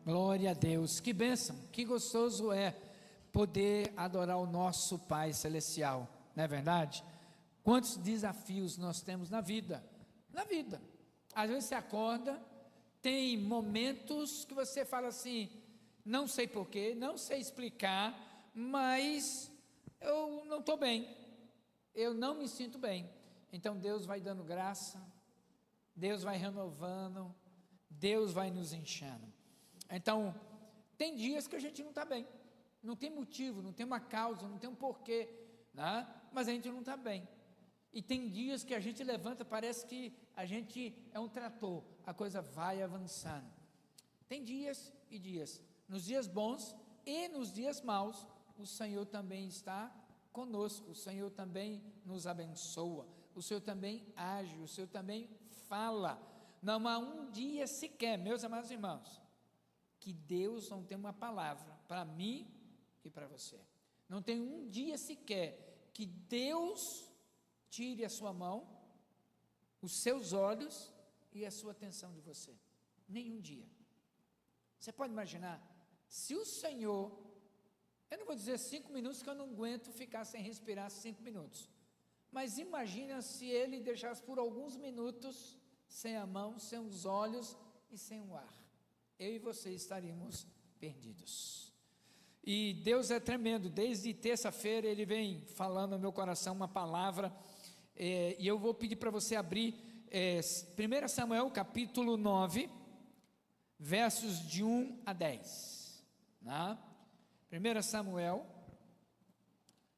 Glória a Deus, que bênção, que gostoso é poder adorar o nosso Pai Celestial, não é verdade? Quantos desafios nós temos na vida, às vezes você acorda, tem momentos que você fala assim, não sei porquê, não sei explicar, mas eu não estou bem, eu não me sinto bem, então Deus vai dando graça, Deus vai renovando, Deus vai nos enchendo. Então, tem dias que a gente não está bem, não tem motivo, não tem uma causa, não tem um porquê, né? Mas a gente não está bem. E tem dias que a gente levanta, parece que a gente é um trator, a coisa vai avançando. Tem dias e dias, nos dias bons e nos dias maus, o Senhor também está conosco, o Senhor também nos abençoa, o Senhor também age, o Senhor também fala. Não há um dia sequer, meus amados irmãos, que Deus não tem uma palavra para mim e para você. Não tem um dia sequer que Deus tire a sua mão, os seus olhos e a sua atenção de você. Nenhum dia. Você pode imaginar, se o Senhor, eu não vou dizer 5 minutos, que eu não aguento ficar sem respirar 5 minutos, mas imagina se Ele deixasse por alguns minutos sem a mão, sem os olhos e sem o ar. Eu e você estaríamos perdidos. E Deus é tremendo, desde terça-feira Ele vem falando no meu coração uma palavra, e eu vou pedir para você abrir 1 Samuel capítulo 9, versos de 1 a 10, né? 1 Samuel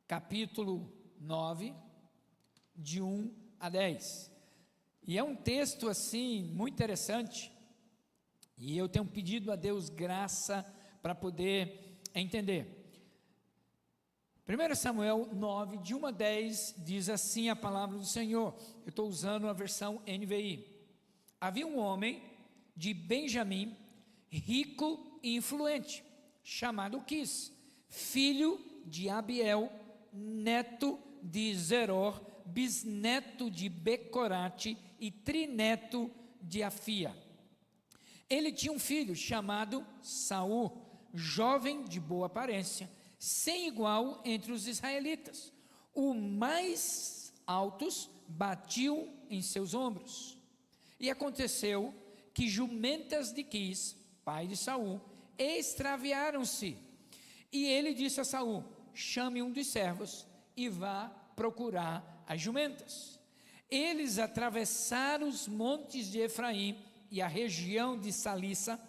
capítulo 9, de 1 a 10, e é um texto assim, muito interessante, e eu tenho pedido a Deus graça para poder entender. 1 Samuel 9, de 1 a 10, diz assim a palavra do Senhor, eu estou usando a versão NVI. Havia um homem de Benjamim, rico e influente, chamado Quis, filho de Abiel, neto de Zeror, bisneto de Becorate e trineto de Afia. Ele tinha um filho chamado Saul, jovem de boa aparência, sem igual entre os israelitas. Os mais altos batiam em seus ombros. E aconteceu que jumentas de Quis, pai de Saul, extraviaram-se. E ele disse a Saul: chame um dos servos e vá procurar as jumentas. Eles atravessaram os montes de Efraim e a região de Salissa,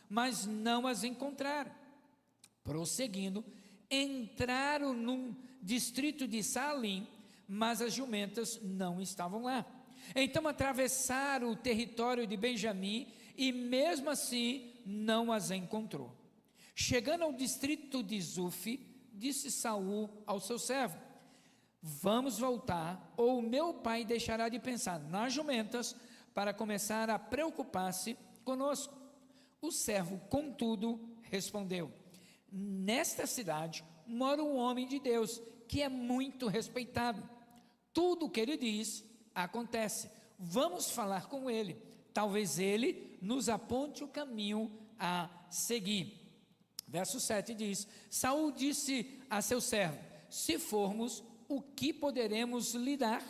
mas não as encontraram. Prosseguindo, entraram num distrito de Salim, mas as jumentas não estavam lá. Então atravessaram o território de Benjamim e mesmo assim não as encontrou. Chegando ao distrito de Zuf, disse Saul ao seu servo: vamos voltar, ou o meu pai deixará de pensar nas jumentas para começar a preocupar-se conosco. O servo, contudo, respondeu: nesta cidade mora um homem de Deus, que é muito respeitado. Tudo o que ele diz, acontece. Vamos falar com ele, talvez ele nos aponte o caminho a seguir. Verso 7 diz: Saul disse a seu servo: se formos, o que poderemos lhe dar?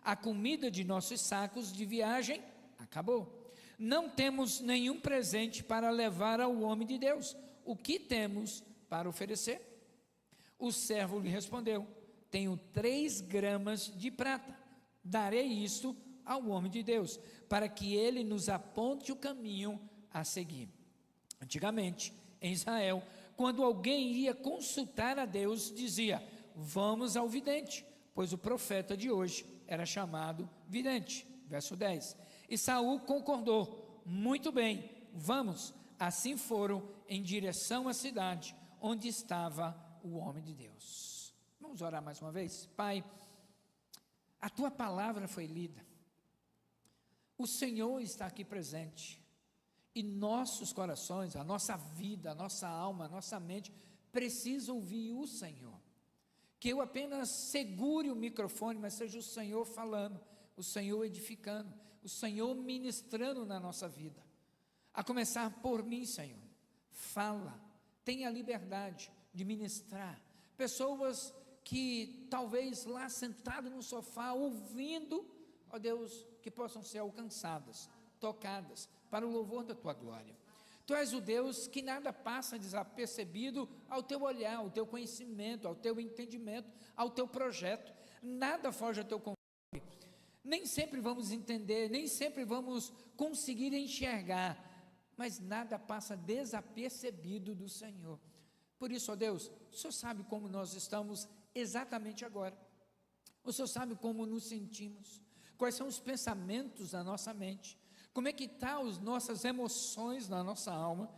A comida de nossos sacos de viagem acabou. Não temos nenhum presente para levar ao homem de Deus. O que temos para oferecer? O servo lhe respondeu: tenho 3 gramas de prata. Darei isto ao homem de Deus, para que ele nos aponte o caminho a seguir. Antigamente, em Israel, quando alguém ia consultar a Deus, dizia: vamos ao vidente, pois o profeta de hoje era chamado vidente. Verso 10. E Saul concordou: muito bem, vamos. Assim foram em direção à cidade onde estava o homem de Deus. Vamos orar mais uma vez? Pai, a tua palavra foi lida, o Senhor está aqui presente, e nossos corações, a nossa vida, a nossa alma, a nossa mente precisa ouvir o Senhor. Que eu apenas segure o microfone, mas seja o Senhor falando, o Senhor edificando, o Senhor ministrando na nossa vida. A começar por mim, Senhor. fala, tenha liberdade de ministrar. Pessoas que talvez lá sentado no sofá, ouvindo, ó Deus, que possam ser alcançadas, tocadas, para o louvor da tua glória. Tu és o Deus que nada passa desapercebido ao teu olhar, ao teu conhecimento, ao teu entendimento, ao teu projeto. Nada foge ao teu controle. Nem sempre vamos entender, nem sempre vamos conseguir enxergar, mas nada passa desapercebido do Senhor. Por isso, ó Deus, o Senhor sabe como nós estamos exatamente agora. O Senhor sabe como nos sentimos, quais são os pensamentos da nossa mente, como é que estão as nossas emoções na nossa alma.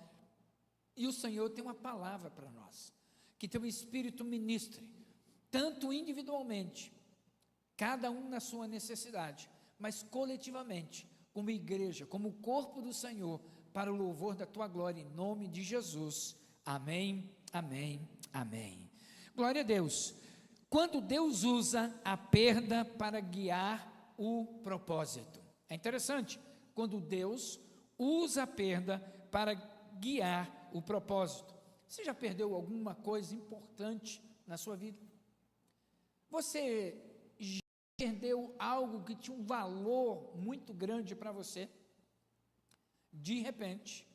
E o Senhor tem uma palavra para nós, que teu Espírito ministre, tanto individualmente, cada um na sua necessidade, mas coletivamente, como igreja, como corpo do Senhor, para o louvor da tua glória, em nome de Jesus. Amém, amém, amém. Glória a Deus. Quando Deus usa a perda para guiar o propósito. É interessante, quando Deus usa a perda para guiar o propósito. Você já perdeu alguma coisa importante na sua vida? Você já perdeu algo que tinha um valor muito grande para você? De repente,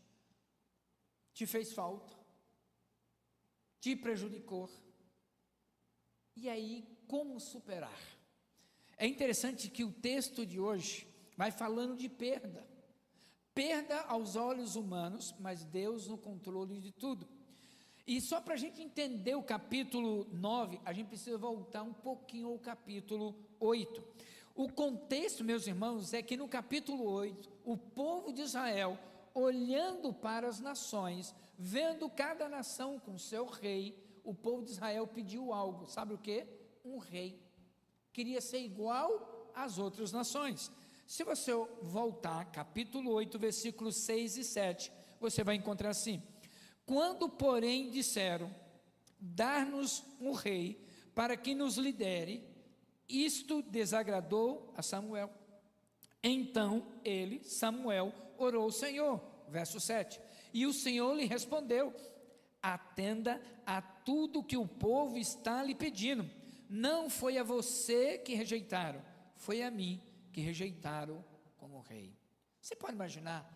te fez falta, te prejudicou. E aí, como superar? É interessante que o texto de hoje vai falando de perda. Perda aos olhos humanos, mas Deus no controle de tudo. E só para a gente entender o capítulo 9, a gente precisa voltar um pouquinho ao capítulo 8. O contexto, meus irmãos, é que no capítulo 8, o povo de Israel, olhando para as nações, vendo cada nação com seu rei, o povo de Israel pediu algo, sabe o que? Um rei. Queria ser igual às outras nações. Se você voltar, capítulo 8, versículos 6 e 7, você vai encontrar assim: quando, porém, disseram, dar-nos um rei, para que nos lidere, isto desagradou a Samuel. Então ele, Samuel, orou ao Senhor, verso 7, e o Senhor lhe respondeu: atenda a tudo que o povo está lhe pedindo, não foi a você que rejeitaram, foi a mim que rejeitaram como rei. Você pode imaginar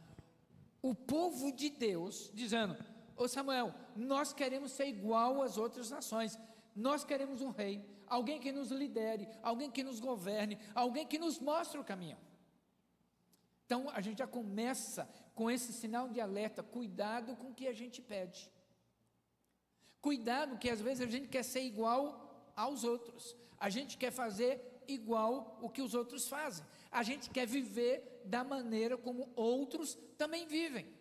o povo de Deus dizendo: ô Samuel, nós queremos ser igual às outras nações, nós queremos um rei, alguém que nos lidere, alguém que nos governe, alguém que nos mostre o caminho. Então a gente já começa com esse sinal de alerta: cuidado com o que a gente pede, cuidado que às vezes a gente quer ser igual aos outros, a gente quer fazer igual o que os outros fazem, a gente quer viver da maneira como outros também vivem.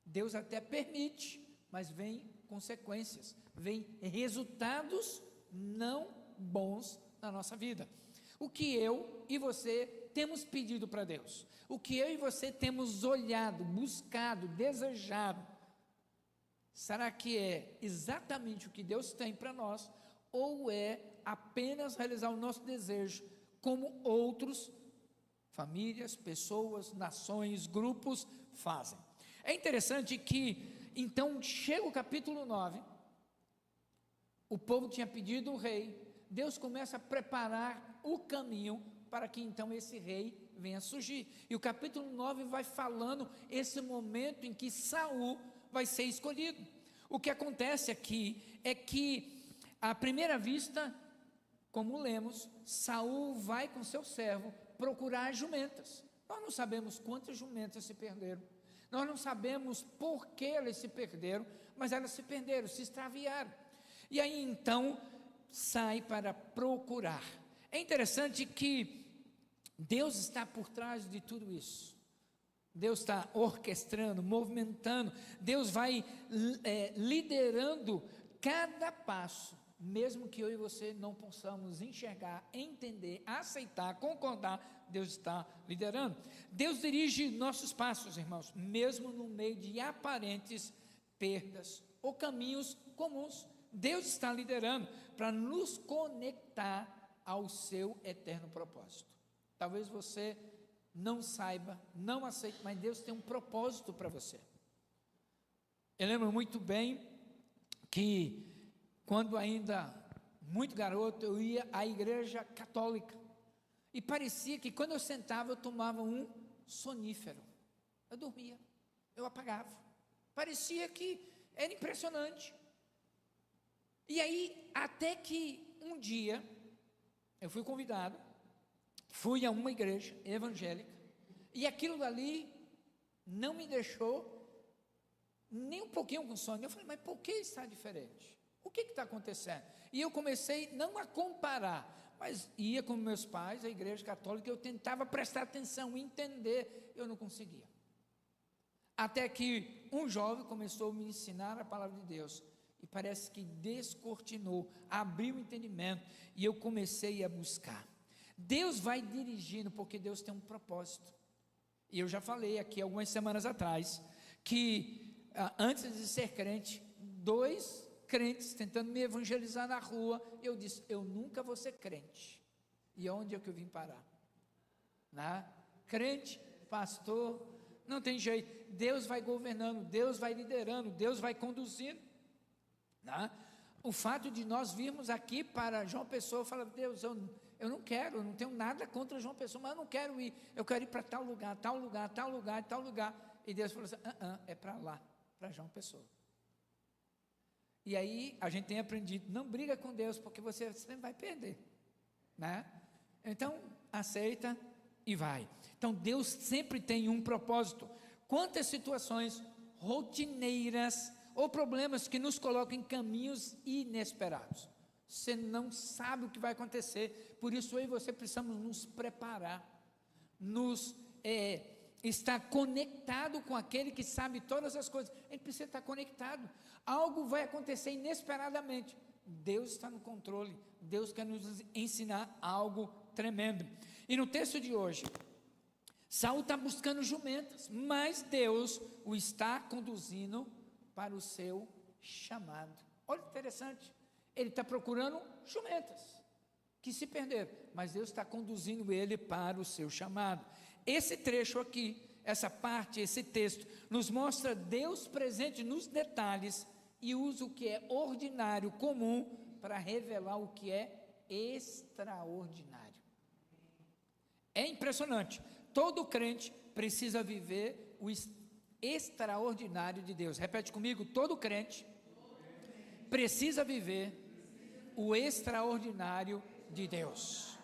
Deus até permite, mas vem consequências, vem resultados não bons na nossa vida. O que eu e você temos pedido para Deus, o que eu e você temos olhado, buscado, desejado, será que é exatamente o que Deus tem para nós, ou é apenas realizar o nosso desejo, como outros, famílias, pessoas, nações, grupos fazem? É interessante que, então, chega o capítulo 9, o povo tinha pedido um rei, Deus começa a preparar o caminho para que então esse rei venha surgir, e o capítulo 9 vai falando esse momento em que Saul vai ser escolhido. O que acontece aqui é que, à primeira vista, como lemos, Saul vai com seu servo procurar as jumentas. Nós não sabemos quantas jumentas se perderam, nós não sabemos por que elas se perderam, mas elas se perderam, se extraviaram. E aí então sai para procurar. É interessante que Deus está por trás de tudo isso. Deus está orquestrando, movimentando, Deus vai liderando cada passo, mesmo que eu e você não possamos enxergar, entender, aceitar, concordar, Deus está liderando. Deus dirige nossos passos, irmãos, mesmo no meio de aparentes perdas ou caminhos comuns. Deus está liderando para nos conectar ao seu eterno propósito. Talvez você não saiba, não aceite, mas Deus tem um propósito para você. Eu lembro muito bem que, quando ainda muito garoto, eu ia à igreja católica, e parecia que quando eu sentava, eu tomava um sonífero, eu dormia, eu apagava, parecia que era impressionante. E aí, até que um dia, eu fui convidado, fui a uma igreja evangélica, e aquilo dali não me deixou nem um pouquinho com sono. Eu falei, mas por que está diferente? O que está acontecendo? E eu comecei não a comparar, mas ia com meus pais à igreja católica, eu tentava prestar atenção, entender, eu não conseguia. Até que um jovem começou a me ensinar a palavra de Deus, e parece que descortinou, abriu o entendimento, e eu comecei a buscar. Deus vai dirigindo, porque Deus tem um propósito. E eu já falei aqui algumas semanas atrás, que antes de ser crente, 2 crentes tentando me evangelizar na rua, eu disse, eu nunca vou ser crente. E onde é que eu vim parar? Crente, pastor, não tem jeito, Deus vai governando, Deus vai liderando, Deus vai conduzindo. O fato de nós virmos aqui para João Pessoa, falar, Deus, eu não quero, eu não tenho nada contra João Pessoa, mas eu não quero ir, eu quero ir para tal lugar, tal lugar, tal lugar, tal lugar. E Deus falou assim, é para lá, para João Pessoa. E aí a gente tem aprendido, não briga com Deus, porque você sempre vai perder, Então, aceita e vai. Então, Deus sempre tem um propósito. Quantas situações rotineiras ou problemas que nos colocam em caminhos inesperados. Você não sabe o que vai acontecer, por isso eu e você precisamos nos preparar, estar conectado com aquele que sabe todas as coisas. A gente precisa estar conectado. Algo vai acontecer inesperadamente, Deus está no controle, Deus quer nos ensinar algo tremendo. E no texto de hoje, Saul está buscando jumentas, mas Deus o está conduzindo para o seu chamado. Olha que interessante, ele está procurando jumentas que se perderam, mas Deus está conduzindo ele para o seu chamado. Esse trecho aqui, essa parte, esse texto, nos mostra Deus presente nos detalhes e usa o que é ordinário, comum, para revelar o que é extraordinário. É impressionante, todo crente precisa viver o extraordinário de Deus. Repete comigo, todo crente precisa viver o extraordinário de Deus.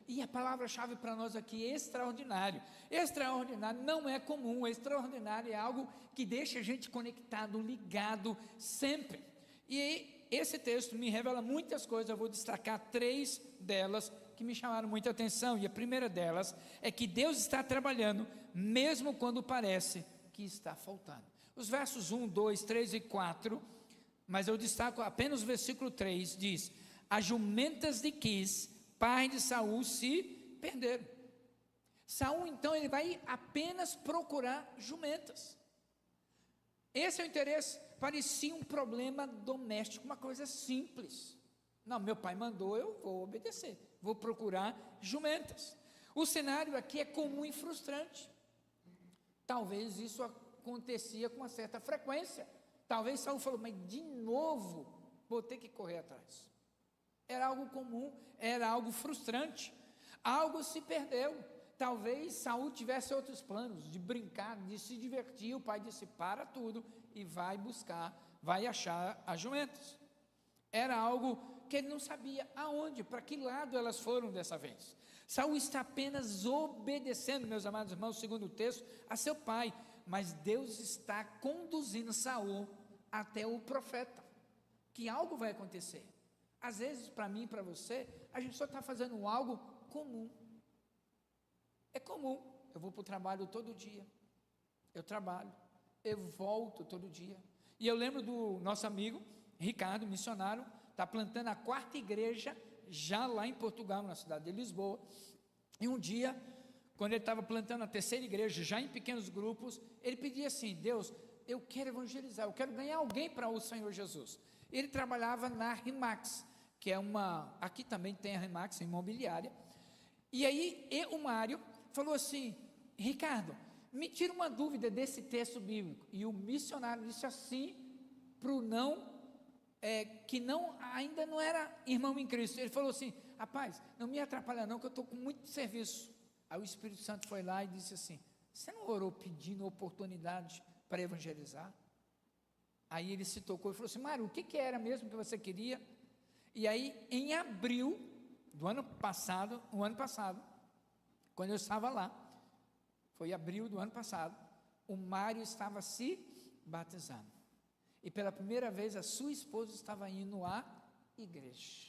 E a palavra-chave para nós aqui é extraordinário. Extraordinário não é comum, extraordinário é algo que deixa a gente conectado, ligado sempre. E esse texto me revela muitas coisas, eu vou destacar 3 delas que me chamaram muita atenção. E a primeira delas é que Deus está trabalhando, mesmo quando parece que está faltando. Os versos 1, 2, 3 e 4, mas eu destaco apenas o versículo 3, diz, as jumentas de Quis, pai de Saul, se perderam. Saul, então, ele vai apenas procurar jumentas. Esse é o interesse. Parecia um problema doméstico, uma coisa simples. Não, meu pai mandou, eu vou obedecer, vou procurar jumentas. O cenário aqui é comum e frustrante. Talvez isso acontecia com uma certa frequência. Talvez Saul falou, mas de novo, vou ter que correr atrás. Era algo comum, era algo frustrante. Algo se perdeu. Talvez Saul tivesse outros planos, de brincar, de se divertir. O pai disse, para tudo e vai buscar, vai achar as jumentas. Era algo que ele não sabia aonde, para que lado elas foram dessa vez. Saul está apenas obedecendo, meus amados irmãos, segundo o texto, a seu pai, mas Deus está conduzindo Saul até o profeta, que algo vai acontecer. Às vezes, para mim e para você, a gente só está fazendo algo comum. É comum, eu vou para o trabalho todo dia, eu trabalho, eu volto todo dia. E eu lembro do nosso amigo, Ricardo, missionário, está plantando a 4ª igreja, já lá em Portugal, na cidade de Lisboa. E um dia, quando ele estava plantando a 3ª igreja, já em pequenos grupos, ele pedia assim, Deus, eu quero evangelizar, eu quero ganhar alguém para o Senhor Jesus. Ele trabalhava na Rimax, que é aqui também tem a Rimax, imobiliária. E aí, o Mário falou assim, Ricardo, me tira uma dúvida desse texto bíblico. E o missionário disse assim para o que ainda não era irmão em Cristo. Ele falou assim: rapaz, não me atrapalha não, que eu estou com muito serviço. Aí o Espírito Santo foi lá e disse assim: você não orou pedindo oportunidade para evangelizar? Aí ele se tocou e falou assim: Mário, o que era mesmo que você queria? E aí, em abril do ano passado, quando eu estava lá, foi abril do ano passado, o Mário estava se batizando. E pela primeira vez a sua esposa estava indo à igreja.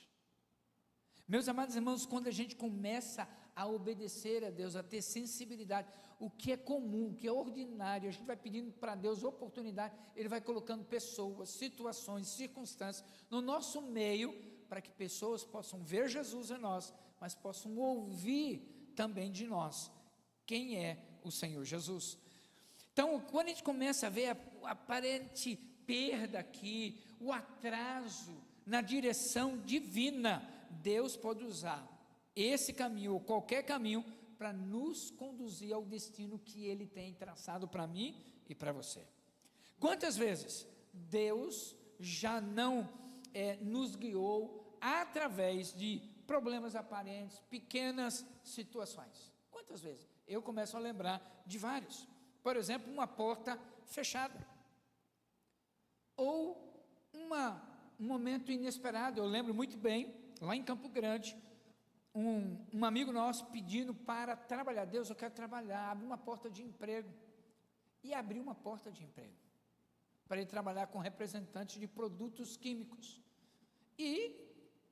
Meus amados irmãos, quando a gente começa a obedecer a Deus, a ter sensibilidade, o que é comum, o que é ordinário, a gente vai pedindo para Deus oportunidade, Ele vai colocando pessoas, situações, circunstâncias no nosso meio, para que pessoas possam ver Jesus em nós, mas possam ouvir também de nós quem é o Senhor Jesus. Então, quando a gente começa a ver a aparente perda aqui, o atraso na direção divina, Deus pode usar esse caminho ou qualquer caminho para nos conduzir ao destino que Ele tem traçado para mim e para você. Quantas vezes Deus já não nos guiou através de problemas aparentes, pequenas situações? Quantas vezes? Eu começo a lembrar de vários. Por exemplo, uma porta fechada, ou um momento inesperado. Eu lembro muito bem, lá em Campo Grande, um amigo nosso pedindo para trabalhar. Deus, eu quero trabalhar, abre uma porta de emprego. E abriu uma porta de emprego para ele trabalhar com representantes de produtos químicos. E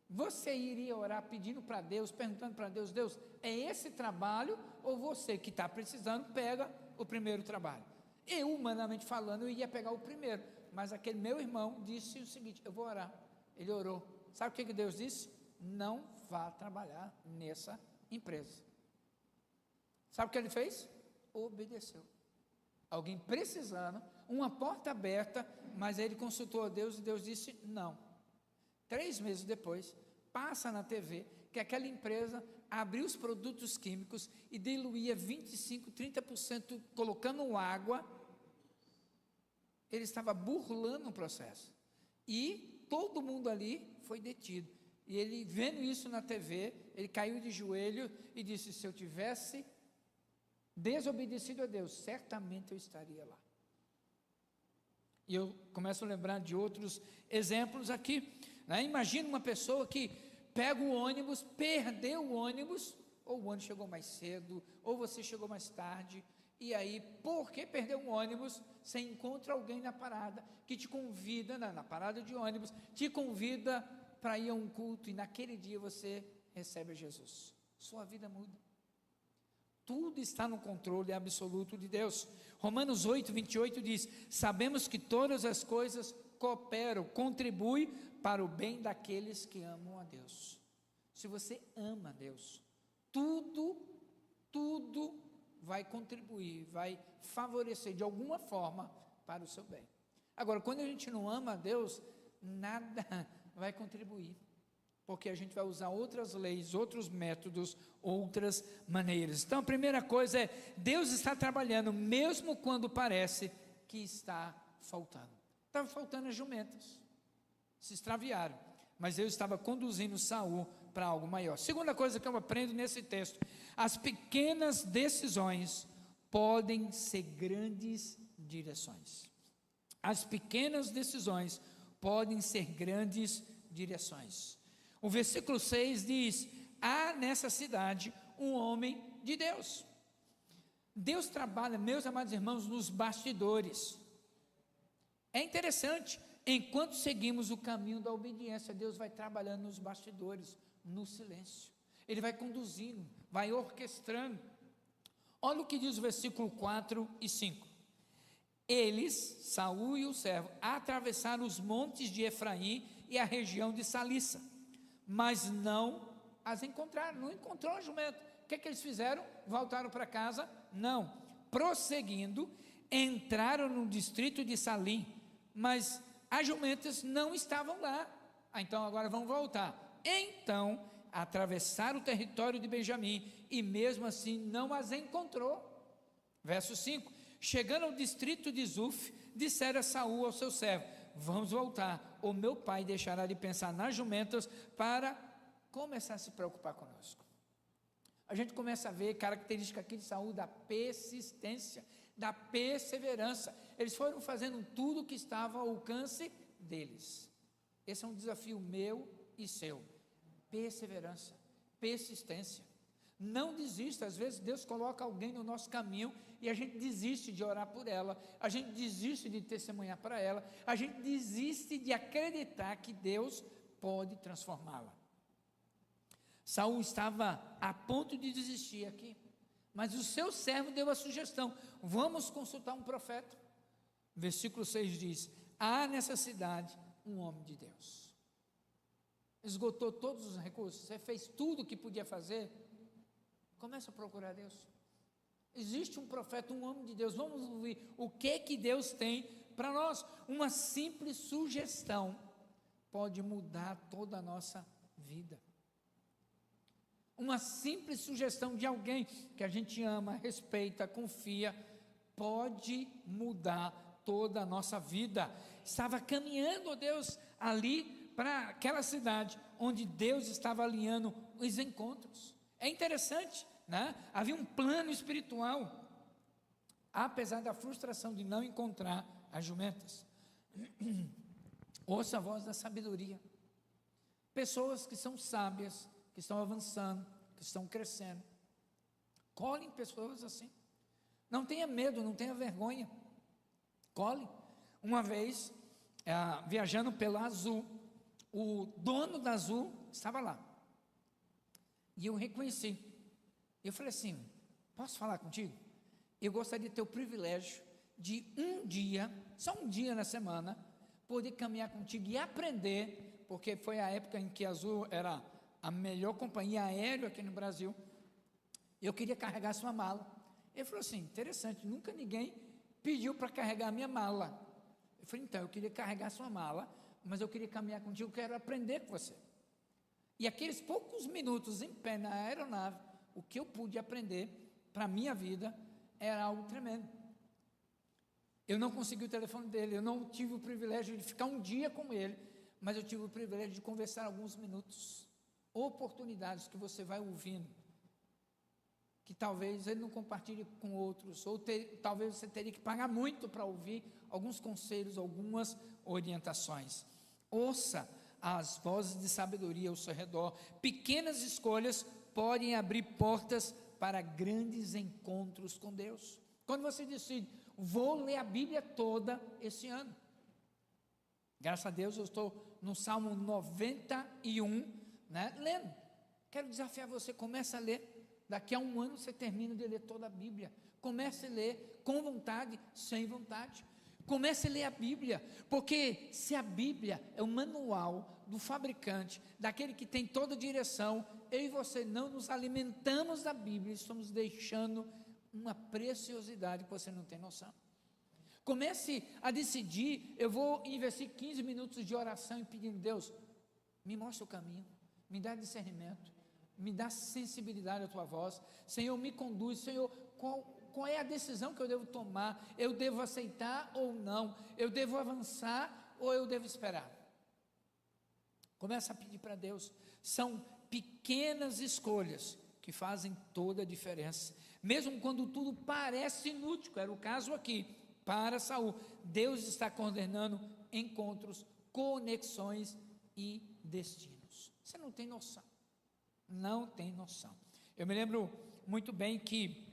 você iria orar pedindo para Deus, perguntando para Deus: Deus, é esse trabalho, ou você que está precisando pega o primeiro trabalho? Eu, humanamente falando, eu ia pegar o primeiro, mas aquele meu irmão disse o seguinte: eu vou orar. Ele orou. Sabe o que Deus disse? Não vá trabalhar nessa empresa. Sabe o que ele fez? Obedeceu. Alguém precisando, uma porta aberta, mas ele consultou a Deus e Deus disse não. 3 meses depois, passa na TV que aquela empresa abriu os produtos químicos e diluía 25%, 30% colocando água. Ele estava burlando o processo. E todo mundo ali foi detido. E ele, vendo isso na TV, ele caiu de joelho e disse: se eu tivesse desobedecido a Deus, certamente eu estaria lá. E eu começo a lembrar de outros exemplos aqui, né? Imagina uma pessoa que pega o ônibus, perdeu o ônibus, ou o ônibus chegou mais cedo, ou você chegou mais tarde, e aí, porque perdeu um ônibus, você encontra alguém na parada, que te convida, na parada de ônibus, te convida para ir a um culto, e naquele dia você recebe Jesus. Sua vida muda. Tudo está no controle absoluto de Deus. Romanos 8, 28 diz: sabemos que todas as coisas cooperam, contribuem para o bem daqueles que amam a Deus. Se você ama a Deus, tudo vai contribuir, vai favorecer de alguma forma para o seu bem. Agora, quando a gente não ama a Deus, nada vai contribuir, porque a gente vai usar outras leis, outros métodos, outras maneiras. Então a primeira coisa é: Deus está trabalhando, mesmo quando parece que está faltando. Estava faltando as jumentas, se extraviaram, mas Deus estava conduzindo Saul para algo maior. Segunda coisa que eu aprendo nesse texto: as pequenas decisões podem ser grandes direções. As pequenas decisões podem ser grandes direções. O versículo 6 diz: há nessa cidade um homem de Deus. Deus trabalha, meus amados irmãos, nos bastidores. É interessante, enquanto seguimos o caminho da obediência, Deus vai trabalhando nos bastidores, no silêncio. Ele vai conduzindo, vai orquestrando. Olha o que diz o versículo 4 e 5. Eles, Saul e o servo, atravessaram os montes de Efraim e a região de Salissa, mas não as encontraram, não encontrou a jumenta. O que eles fizeram? Voltaram para casa? Não. Prosseguindo, entraram no distrito de Salim, mas as jumentas não estavam lá. Então agora vão voltar. Então atravessaram o território de Benjamim e mesmo assim não as encontrou. Verso 5: chegando ao distrito de Zuf, dissera Saul ao seu servo: vamos voltar, ou meu pai deixará de pensar nas jumentas para começar a se preocupar conosco. A gente começa a ver característica aqui de Saul da persistência, da perseverança. Eles foram fazendo tudo que estava ao alcance deles. Esse é um desafio meu e seu: perseverança, persistência. Não desista. Às vezes Deus coloca alguém no nosso caminho e a gente desiste de orar por ela, a gente desiste de testemunhar para ela, a gente desiste de acreditar que Deus pode transformá-la. Saul estava a ponto de desistir aqui, mas o seu servo deu a sugestão: vamos consultar um profeta. Versículo 6 diz: há nessa cidade um homem de Deus. Esgotou todos os recursos, você fez tudo o que podia fazer, começa a procurar Deus. Existe um profeta, um homem de Deus, vamos ouvir o que Deus tem para nós. Uma simples sugestão pode mudar toda a nossa vida. Uma simples sugestão de alguém que a gente ama, respeita, confia, pode mudar toda a nossa vida. Estava caminhando, ó Deus, ali para aquela cidade onde Deus estava alinhando os encontros. É interessante, né? Havia um plano espiritual, apesar da frustração de não encontrar as jumentas. Ouça a voz da sabedoria. Pessoas que são sábias, que estão avançando, que estão crescendo, colhem pessoas assim. Não tenha medo, não tenha vergonha, colhe. Uma vez, viajando pela Azul, o dono da Azul estava lá, e eu reconheci. Eu falei assim: posso falar contigo? Eu gostaria de ter o privilégio de um dia, só um dia na semana, poder caminhar contigo e aprender, porque foi a época em que a Azul era a melhor companhia aérea aqui no Brasil. Eu queria carregar sua mala. Ele falou assim: interessante, nunca ninguém pediu para carregar a minha mala. Eu falei: então, eu queria carregar sua mala, mas eu queria caminhar contigo, eu quero aprender com você. E aqueles poucos minutos em pé na aeronave, o que eu pude aprender para a minha vida era algo tremendo. Eu não consegui o telefone dele, eu não tive o privilégio de ficar um dia com ele, mas eu tive o privilégio de conversar alguns minutos. Oportunidades que você vai ouvindo, que talvez ele não compartilhe com outros, ou talvez você teria que pagar muito para ouvir alguns conselhos, algumas orientações. Ouça as vozes de sabedoria ao seu redor. Pequenas escolhas podem abrir portas para grandes encontros com Deus. Quando você decide: vou ler a Bíblia toda esse ano. Graças a Deus eu estou no Salmo 91, lendo. Quero desafiar você: comece a ler. Daqui a um ano você termina de ler toda a Bíblia. Comece a ler com vontade, sem vontade. Comece a ler a Bíblia, porque se a Bíblia é o manual do fabricante, daquele que tem toda a direção, eu e você não nos alimentamos da Bíblia, estamos deixando uma preciosidade que você não tem noção. Comece a decidir: eu vou investir 15 minutos de oração e pedindo: Deus, me mostra o caminho, me dá discernimento, me dá sensibilidade à tua voz. Senhor, me conduz. Senhor, qual é a decisão que eu devo tomar? Eu devo aceitar ou não? Eu devo avançar ou eu devo esperar? Começa a pedir para Deus. São pequenas escolhas que fazem toda a diferença, mesmo quando tudo parece inútil. Era o caso aqui para Saul. Deus está coordenando encontros, conexões e destinos. Você não tem noção. Não tem noção. Eu me lembro muito bem que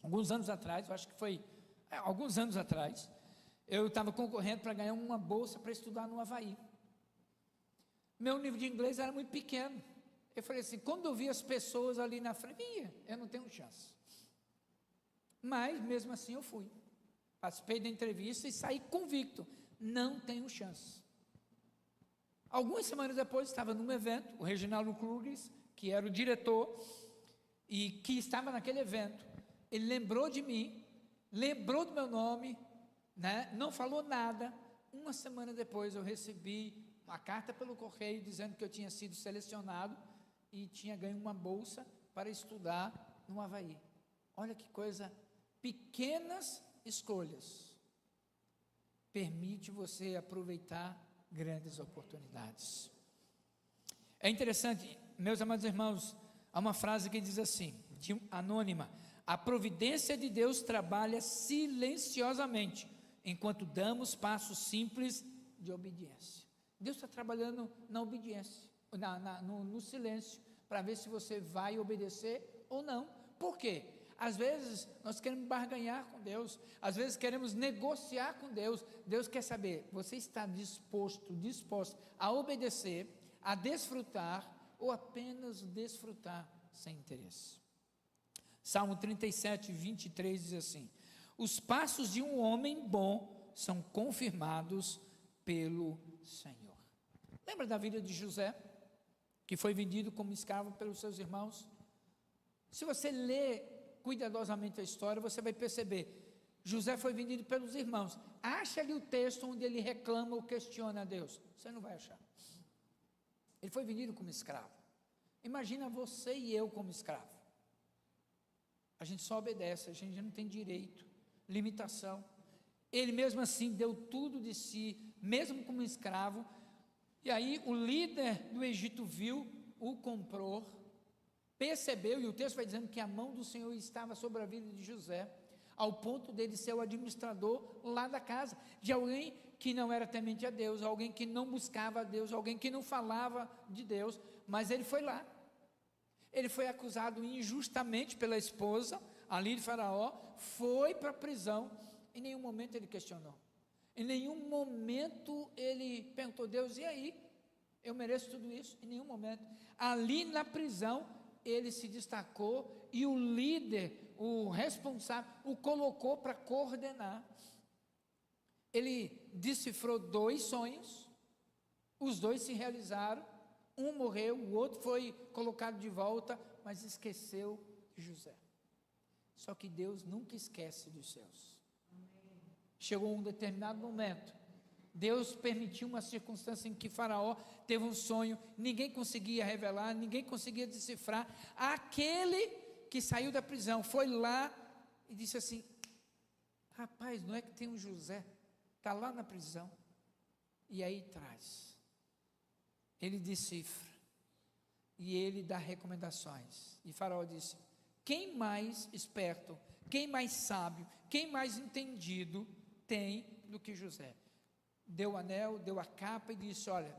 alguns anos atrás, eu acho que foi alguns anos atrás, eu estava concorrendo para ganhar uma bolsa para estudar no Havaí. Meu nível de inglês era muito pequeno. Eu falei assim: quando eu vi as pessoas ali na frente, eu não tenho chance. Mas mesmo assim eu fui. Participei da entrevista e saí convicto: não tenho chance. Algumas semanas depois, estava num evento, o Reginaldo Kruglis, que era o diretor e que estava naquele evento, ele lembrou de mim, lembrou do meu nome, não falou nada. Uma semana depois eu recebi uma carta pelo correio dizendo que eu tinha sido selecionado e tinha ganho uma bolsa para estudar no Havaí. Olha que coisa pequenas escolhas permite você aproveitar grandes oportunidades. É interessante, meus amados irmãos, há uma frase que diz assim, anônima: a providência de Deus trabalha silenciosamente, enquanto damos passos simples de obediência. Deus está trabalhando na obediência, no silêncio, para ver se você vai obedecer ou não. Por quê? Às vezes nós queremos barganhar com Deus, às vezes queremos negociar com Deus. Deus quer saber, você está disposto a obedecer, a desfrutar, ou apenas desfrutar sem interesse? Salmo 37, 23 diz assim: os passos de um homem bom são confirmados pelo Senhor. Lembra da vida de José, que foi vendido como escravo pelos seus irmãos? Se você ler cuidadosamente a história, você vai perceber, José foi vendido pelos irmãos. Acha ali o texto onde ele reclama ou questiona a Deus. Você não vai achar. Ele foi vendido como escravo. Imagina você e eu como escravo. A gente só obedece, a gente não tem direito, limitação. Ele mesmo assim deu tudo de si, mesmo como escravo. E aí o líder do Egito viu, o comprou, percebeu, e o texto vai dizendo que a mão do Senhor estava sobre a vida de José, ao ponto dele ser o administrador lá da casa, de alguém que não era temente a Deus, alguém que não buscava a Deus, alguém que não falava de Deus, mas ele foi lá. Ele foi acusado injustamente pela esposa, ali de Faraó, foi para a prisão. Em nenhum momento ele questionou, em nenhum momento ele perguntou: Deus, e aí? Eu mereço tudo isso? Em nenhum momento. Ali na prisão, ele se destacou, e o líder, o responsável, o colocou para coordenar. Ele decifrou 2 sonhos, os 2 se realizaram, um morreu, o outro foi colocado de volta, mas esqueceu de José. Só que Deus nunca esquece dos seus. Chegou um determinado momento, Deus permitiu uma circunstância em que Faraó teve um sonho, ninguém conseguia revelar, ninguém conseguia decifrar. Aquele que saiu da prisão foi lá e disse assim: rapaz, não é que tem um José, está lá na prisão? E aí traz, ele decifra, e ele dá recomendações, e Faraó disse: quem mais esperto, quem mais sábio, quem mais entendido tem do que José? Deu o anel, deu a capa e disse: olha,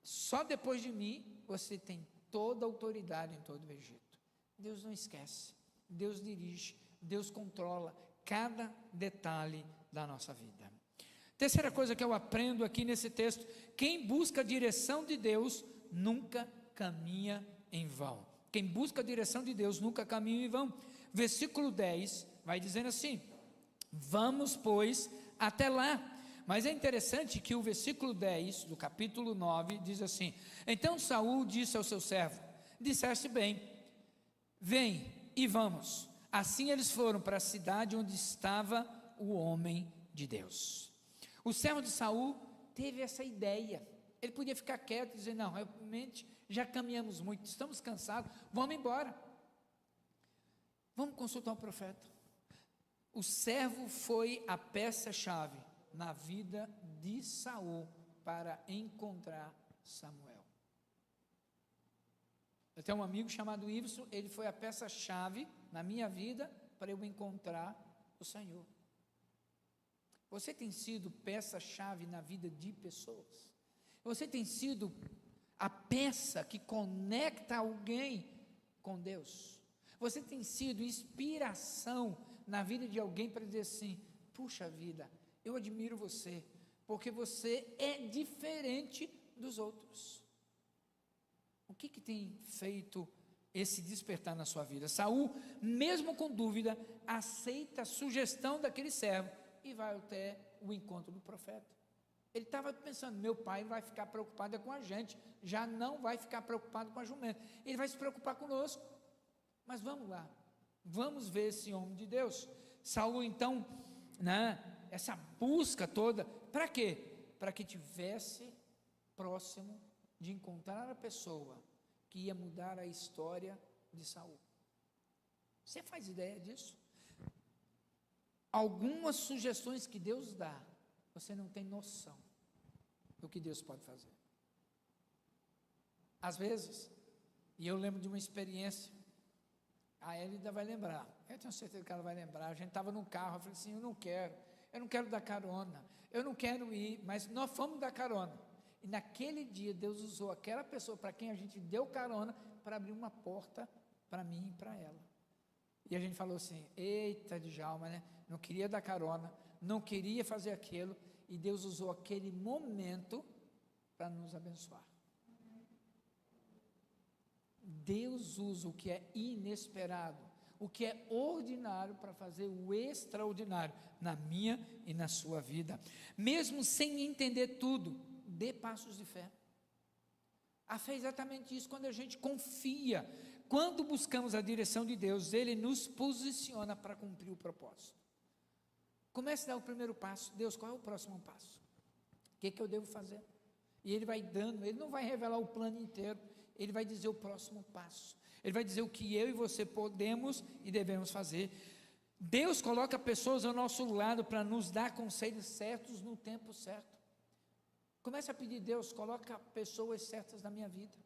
só depois de mim você tem toda a autoridade em todo o Egito. Deus não esquece, Deus dirige, Deus controla cada detalhe da nossa vida. Terceira coisa que eu aprendo aqui nesse texto: quem busca a direção de Deus nunca caminha em vão. Quem busca a direção de Deus nunca caminha em vão. Versículo 10 vai dizendo assim: vamos, pois, até lá. Mas é interessante que o versículo 10 do capítulo 9 diz assim: então Saul disse ao seu servo: disseste bem, vem e vamos. Assim eles foram para a cidade onde estava o homem de Deus. O servo de Saul teve essa ideia. Ele podia ficar quieto e dizer: não, realmente já caminhamos muito, estamos cansados, vamos embora, vamos consultar o profeta. O servo foi a peça-chave na vida de Saul para encontrar Samuel. Eu tenho um amigo chamado Iveson, ele foi a peça-chave na minha vida para eu encontrar o Senhor. Você tem sido peça-chave na vida de pessoas? Você tem sido a peça que conecta alguém com Deus? Você tem sido inspiração na vida de alguém para dizer assim: puxa vida, eu admiro você, porque você é diferente dos outros. O que tem feito esse despertar na sua vida? Saul, mesmo com dúvida, aceita a sugestão daquele servo e vai até o encontro do profeta. Ele estava pensando: meu pai vai ficar preocupado com a gente, já não vai ficar preocupado com a jumenta, ele vai se preocupar conosco. Mas vamos lá, vamos ver esse homem de Deus. Saul então, essa busca toda, para quê? Para que tivesse próximo de encontrar a pessoa que ia mudar a história de Saul. Você faz ideia disso? algumas sugestões que Deus dá, você não tem noção do que Deus pode fazer. Às vezes, e eu lembro de uma experiência, a Elida vai lembrar, eu tenho certeza que ela vai lembrar, a gente estava no carro, eu falei assim, eu não quero dar carona, eu não quero ir, mas nós fomos dar carona, e naquele dia Deus usou aquela pessoa para quem a gente deu carona, para abrir uma porta para mim e para ela, e a gente falou assim, eita Djalma, né, não queria dar carona, não queria fazer aquilo, e Deus usou aquele momento para nos abençoar. Deus usa o que é inesperado, o que é ordinário para fazer o extraordinário na minha e na sua vida, mesmo sem entender tudo. Dê passos de fé. A fé é exatamente isso, quando a gente confia, quando buscamos a direção de Deus, Ele nos posiciona para cumprir o propósito. Comece a dar o primeiro passo. Deus, qual é o próximo passo? O que eu devo fazer? E Ele vai dando, Ele não vai revelar o plano inteiro, Ele vai dizer o próximo passo, Ele vai dizer o que eu e você podemos e devemos fazer. Deus coloca pessoas ao nosso lado para nos dar conselhos certos no tempo certo. Comece a pedir, Deus, coloca pessoas certas na minha vida.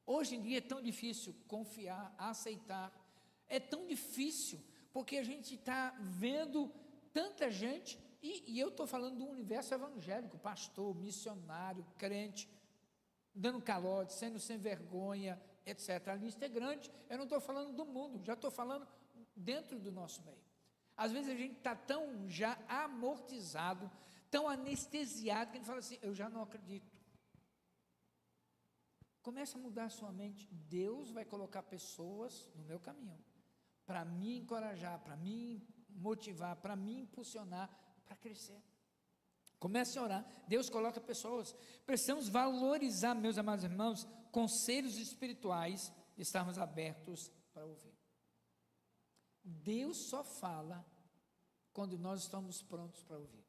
Hoje em dia é tão difícil confiar, aceitar, é tão difícil, porque a gente está vendo tanta gente, e eu estou falando do universo evangélico, pastor, missionário, crente, dando calote, sendo sem vergonha, etc. A lista é grande, eu não estou falando do mundo, já estou falando dentro do nosso meio. Às vezes a gente está tão já amortizado, tão anestesiado, que a gente fala assim, eu já não acredito. Comece a mudar a sua mente, Deus vai colocar pessoas no meu caminho, para me encorajar, para me motivar, para me impulsionar, para crescer. Comece a orar, Deus coloca pessoas, precisamos valorizar, meus amados irmãos, conselhos espirituais, estarmos abertos para ouvir. Deus só fala quando nós estamos prontos para ouvir.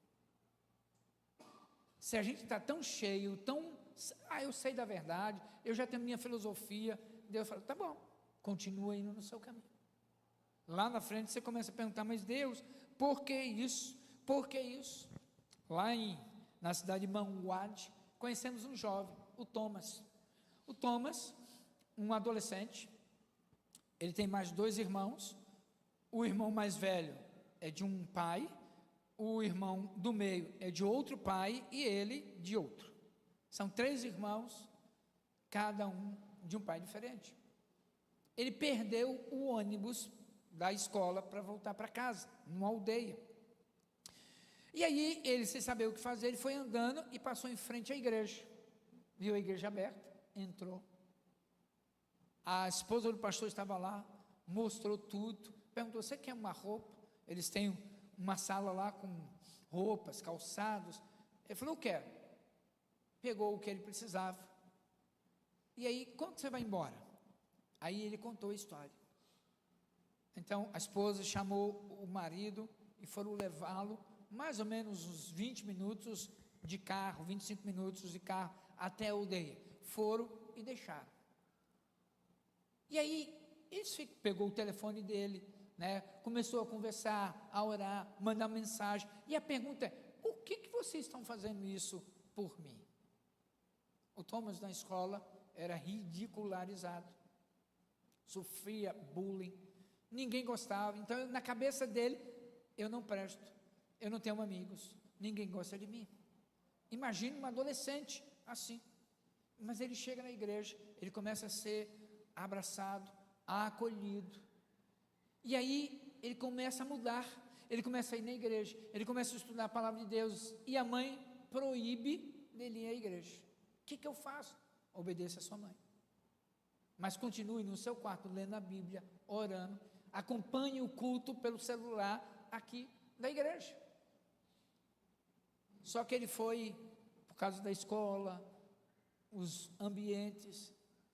Se a gente está tão cheio, eu sei da verdade, eu já tenho minha filosofia, Deus fala, tá bom, continua indo no seu caminho. Lá na frente você começa a perguntar, mas Deus, por que isso? Por que isso? Lá na cidade de Manguade, conhecemos um jovem, o Thomas. O Thomas, um adolescente, ele tem mais 2 irmãos, o irmão mais velho é de um pai, o irmão do meio é de outro pai e ele de outro. São 3 irmãos, cada um de um pai diferente. Ele perdeu o ônibus da escola para voltar para casa, numa aldeia. E aí, ele, sem saber o que fazer, ele foi andando e passou em frente à igreja. Viu a igreja aberta, entrou. A esposa do pastor estava lá, mostrou tudo, perguntou, você quer uma roupa? Eles têm uma sala lá com roupas, calçados. Ele falou, eu quero. Pegou o que ele precisava. E aí, quando você vai embora? Aí ele contou a história. Então, a esposa chamou o marido e foram levá-lo mais ou menos uns 20 minutos de carro, 25 minutos de carro, até a aldeia. Foram e deixaram. E aí, ele pegou o telefone dele, né, começou a conversar, a orar, mandar mensagem, e a pergunta é, por que vocês estão fazendo isso por mim? O Thomas na escola era ridicularizado, sofria bullying, ninguém gostava, então na cabeça dele, eu não presto, eu não tenho amigos, ninguém gosta de mim. Imagine um adolescente assim, mas ele chega na igreja, ele começa a ser abraçado, acolhido, e aí ele começa a mudar, ele começa a ir na igreja, ele começa a estudar a palavra de Deus, e a mãe proíbe dele ir à igreja. O que eu faço? Obedeça a sua mãe, mas continue no seu quarto, lendo a Bíblia, orando, acompanhe o culto pelo celular, aqui da igreja. Só que ele foi, por causa da escola, os ambientes,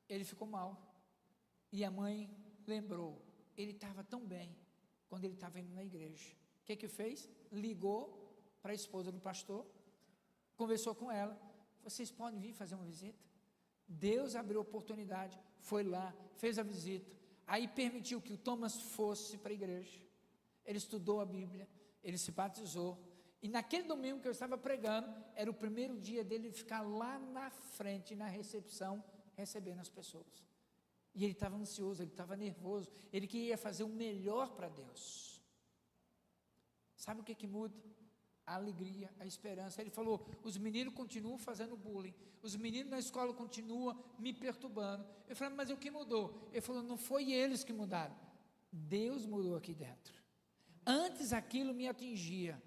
ele ficou mal, e a mãe lembrou, ele estava tão bem, quando ele estava indo na igreja, o que fez? Ligou para a esposa do pastor, conversou com ela, vocês podem vir fazer uma visita? Deus abriu oportunidade, foi lá, fez a visita, aí permitiu que o Thomas fosse para a igreja, ele estudou a Bíblia, ele se batizou, e naquele domingo que eu estava pregando, era o primeiro dia dele ficar lá na frente, na recepção, recebendo as pessoas. E ele estava ansioso, ele estava nervoso, ele queria fazer o melhor para Deus. Sabe o que muda? A alegria, a esperança. Ele falou, os meninos continuam fazendo bullying, os meninos na escola continuam me perturbando. Eu falei, mas o que mudou? Ele falou, não foi eles que mudaram, Deus mudou aqui dentro. Antes aquilo me atingia,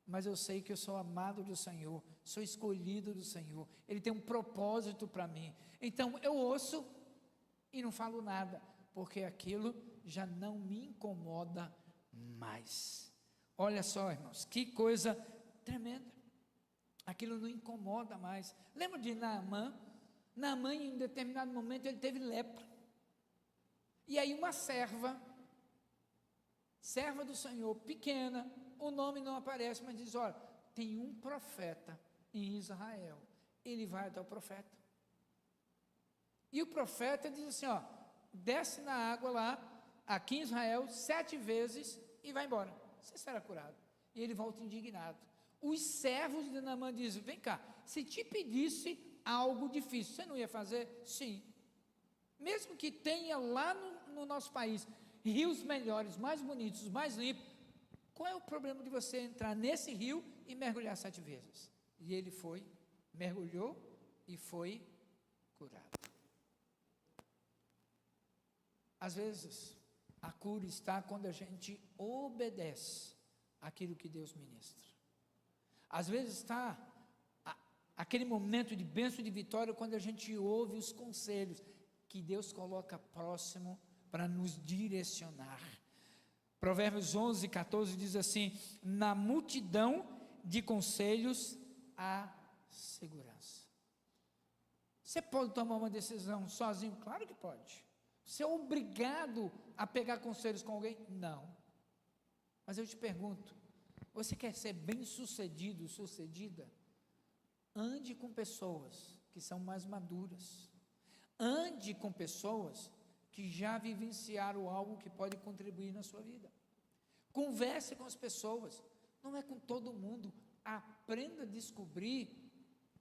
mas eu sei que eu sou amado do Senhor, sou escolhido do Senhor, Ele tem um propósito para mim. Então eu ouço e não falo nada, porque aquilo já não me incomoda mais. Olha só, irmãos, que coisa tremenda. Aquilo não incomoda mais. Lembra de Naamã? Naamã, em um determinado momento, ele teve lepra. E aí uma serva do Senhor, pequena, o nome não aparece, mas diz, olha, tem um profeta em Israel, ele vai até o profeta. E o profeta diz assim, ó, desce na água lá, aqui em Israel, 7 vezes e vai embora. Você será curado. E ele volta indignado. Os servos de Naamã dizem, vem cá, se te pedisse algo difícil, você não ia fazer? Sim. Mesmo que tenha lá no nosso país, rios melhores, mais bonitos, mais limpos, qual é o problema de você entrar nesse rio e mergulhar 7 vezes? E ele foi, mergulhou e foi curado. Às vezes, a cura está quando a gente obedece aquilo que Deus ministra. Às vezes está aquele momento de bênção e de vitória quando a gente ouve os conselhos que Deus coloca próximo para nos direcionar. Provérbios 11, 14 diz assim, na multidão de conselhos há segurança. Você pode tomar uma decisão sozinho? Claro que pode. Você é obrigado a pegar conselhos com alguém? Não. Mas eu te pergunto, você quer ser bem sucedido, sucedida? Ande com pessoas que são mais maduras. Ande com pessoas que já vivenciaram algo que pode contribuir na sua vida. Converse com as pessoas, não é com todo mundo. Aprenda a descobrir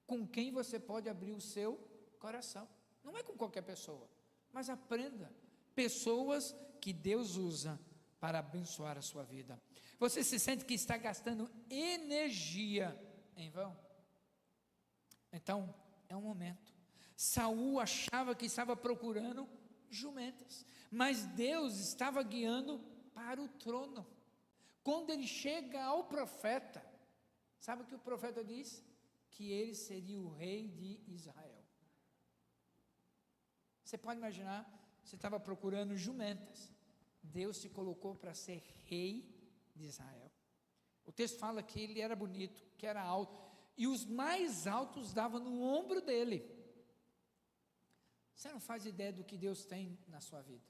com quem você pode abrir o seu coração. Não é com qualquer pessoa. Mas aprenda, pessoas que Deus usa para abençoar a sua vida. Você se sente que está gastando energia em vão? Então, é um momento. Saul achava que estava procurando jumentas, mas Deus estava guiando para o trono. Quando ele chega ao profeta, sabe o que o profeta diz? Que ele seria o rei de Israel. Você pode imaginar, você estava procurando jumentas, Deus te colocou para ser rei de Israel. O texto fala que ele era bonito, que era alto, e os mais altos davam no ombro dele. Você não faz ideia do que Deus tem na sua vida.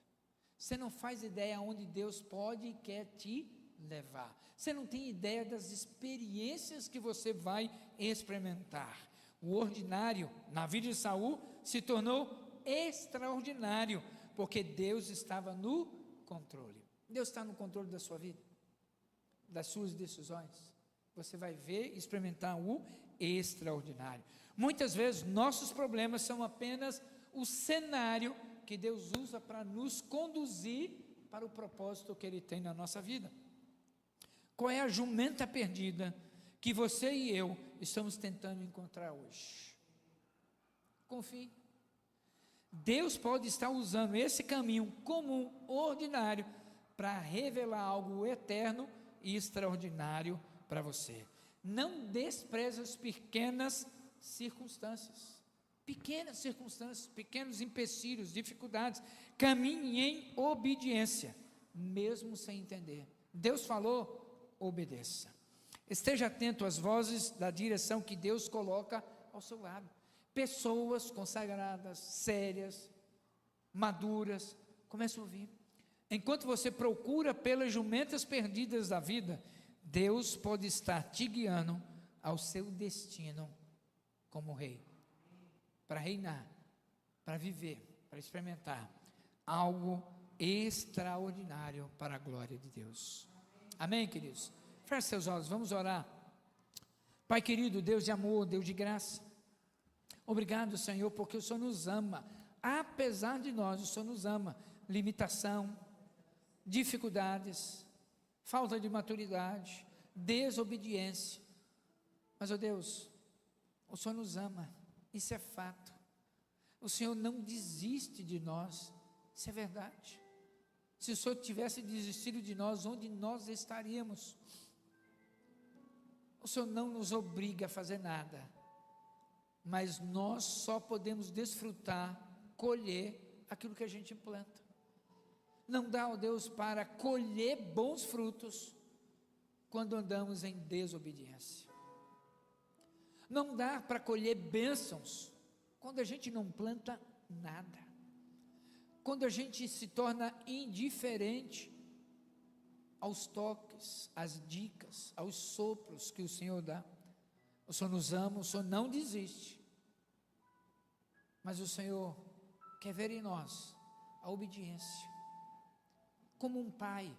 Você não faz ideia aonde Deus pode e quer te levar. Você não tem ideia das experiências que você vai experimentar. O ordinário na vida de Saul se tornou extraordinário, porque Deus estava no controle. Deus está no controle da sua vida, das suas decisões. Você vai ver e experimentar o extraordinário. Muitas vezes nossos problemas são apenas o cenário que Deus usa para nos conduzir para o propósito que Ele tem na nossa vida. Qual é a jumenta perdida que você e eu estamos tentando encontrar hoje? Confie. Deus pode estar usando esse caminho comum, ordinário, para revelar algo eterno e extraordinário para você. Não despreze as pequenas circunstâncias, pequenos empecilhos, dificuldades. Caminhe em obediência, mesmo sem entender. Deus falou, obedeça. Esteja atento às vozes da direção que Deus coloca ao seu lado. Pessoas consagradas, sérias, maduras, comece a ouvir. Enquanto você procura pelas jumentas perdidas da vida, Deus pode estar te guiando ao seu destino como rei, para reinar, para viver, para experimentar algo extraordinário para a glória de Deus. Amém, queridos? Feche seus olhos, vamos orar. Pai querido, Deus de amor, Deus de graça, obrigado, Senhor, porque o Senhor nos ama. Apesar de nós, o Senhor nos ama. Limitação, dificuldades, falta de maturidade, desobediência. Mas, ó Deus, o Senhor nos ama, isso é fato. O Senhor não desiste de nós, isso é verdade. Se o Senhor tivesse desistido de nós, onde nós estaríamos? O Senhor não nos obriga a fazer nada, mas nós só podemos desfrutar, colher aquilo que a gente planta. Não dá, ó Deus, para colher bons frutos quando andamos em desobediência. Não dá para colher bênçãos quando a gente não planta nada. Quando a gente se torna indiferente aos toques, às dicas, aos sopros que o Senhor dá. O Senhor nos ama, o Senhor não desiste. Mas o Senhor quer ver em nós a obediência. Como um pai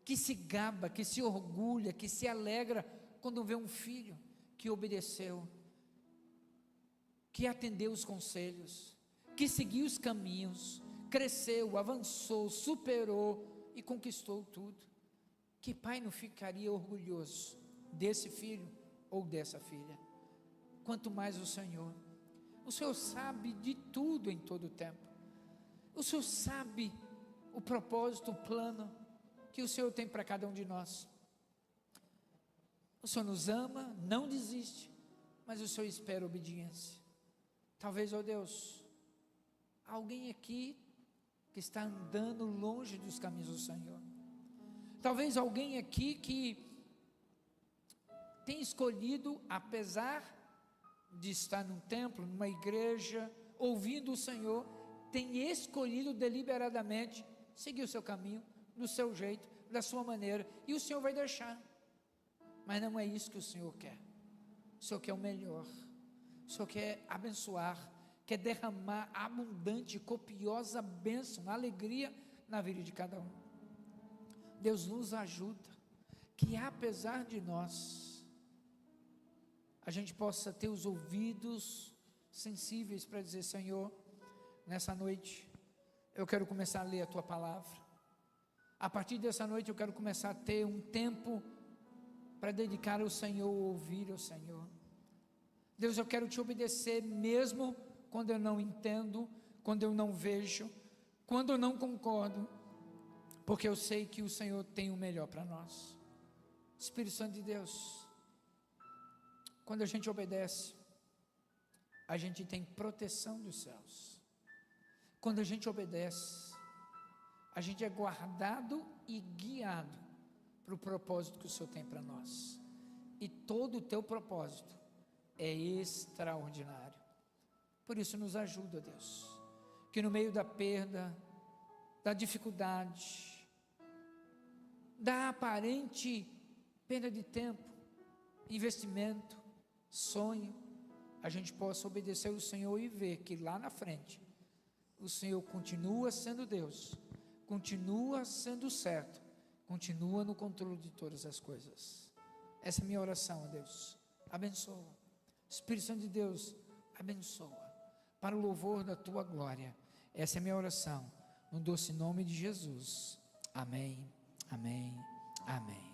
que se gaba, que se orgulha, que se alegra quando vê um filho que obedeceu, que atendeu os conselhos, que seguiu os caminhos, cresceu, avançou, superou e conquistou tudo. Que pai não ficaria orgulhoso desse filho ou dessa filha? Quanto mais o Senhor. O Senhor sabe de tudo em todo o tempo. O Senhor sabe o propósito, o plano que o Senhor tem para cada um de nós. O Senhor nos ama, não desiste, mas o Senhor espera obediência. Talvez, ó Deus, alguém aqui que está andando longe dos caminhos do Senhor. Talvez alguém aqui que tem escolhido, apesar de estar num templo, numa igreja, ouvindo o Senhor, tem escolhido deliberadamente seguir o seu caminho, do seu jeito, da sua maneira, e o Senhor vai deixar. Mas não é isso que o Senhor quer. O Senhor quer o melhor. O Senhor quer abençoar, quer derramar abundante, copiosa bênção, alegria na vida de cada um. Deus nos ajuda, que apesar de nós, a gente possa ter os ouvidos sensíveis para dizer: Senhor, nessa noite, eu quero começar a ler a Tua palavra. A partir dessa noite eu quero começar a ter um tempo para dedicar ao Senhor, ouvir ao Senhor. Deus, eu quero Te obedecer mesmo quando eu não entendo, quando eu não vejo, quando eu não concordo, porque eu sei que o Senhor tem o melhor para nós. Espírito Santo de Deus, quando a gente obedece, a gente tem proteção dos céus. Quando a gente obedece, a gente é guardado e guiado para o propósito que o Senhor tem para nós. E todo o Teu propósito é extraordinário. Por isso nos ajuda, Deus, que no meio da perda, da dificuldade, da aparente perda de tempo, investimento, sonho, a gente possa obedecer ao Senhor e ver que lá na frente o Senhor continua sendo Deus, continua sendo certo, continua no controle de todas as coisas. Essa é a minha oração, Deus. Abençoa. Espírito Santo de Deus, abençoa, para o louvor da Tua glória. Essa é a minha oração, no doce nome de Jesus. Amém, amém, amém.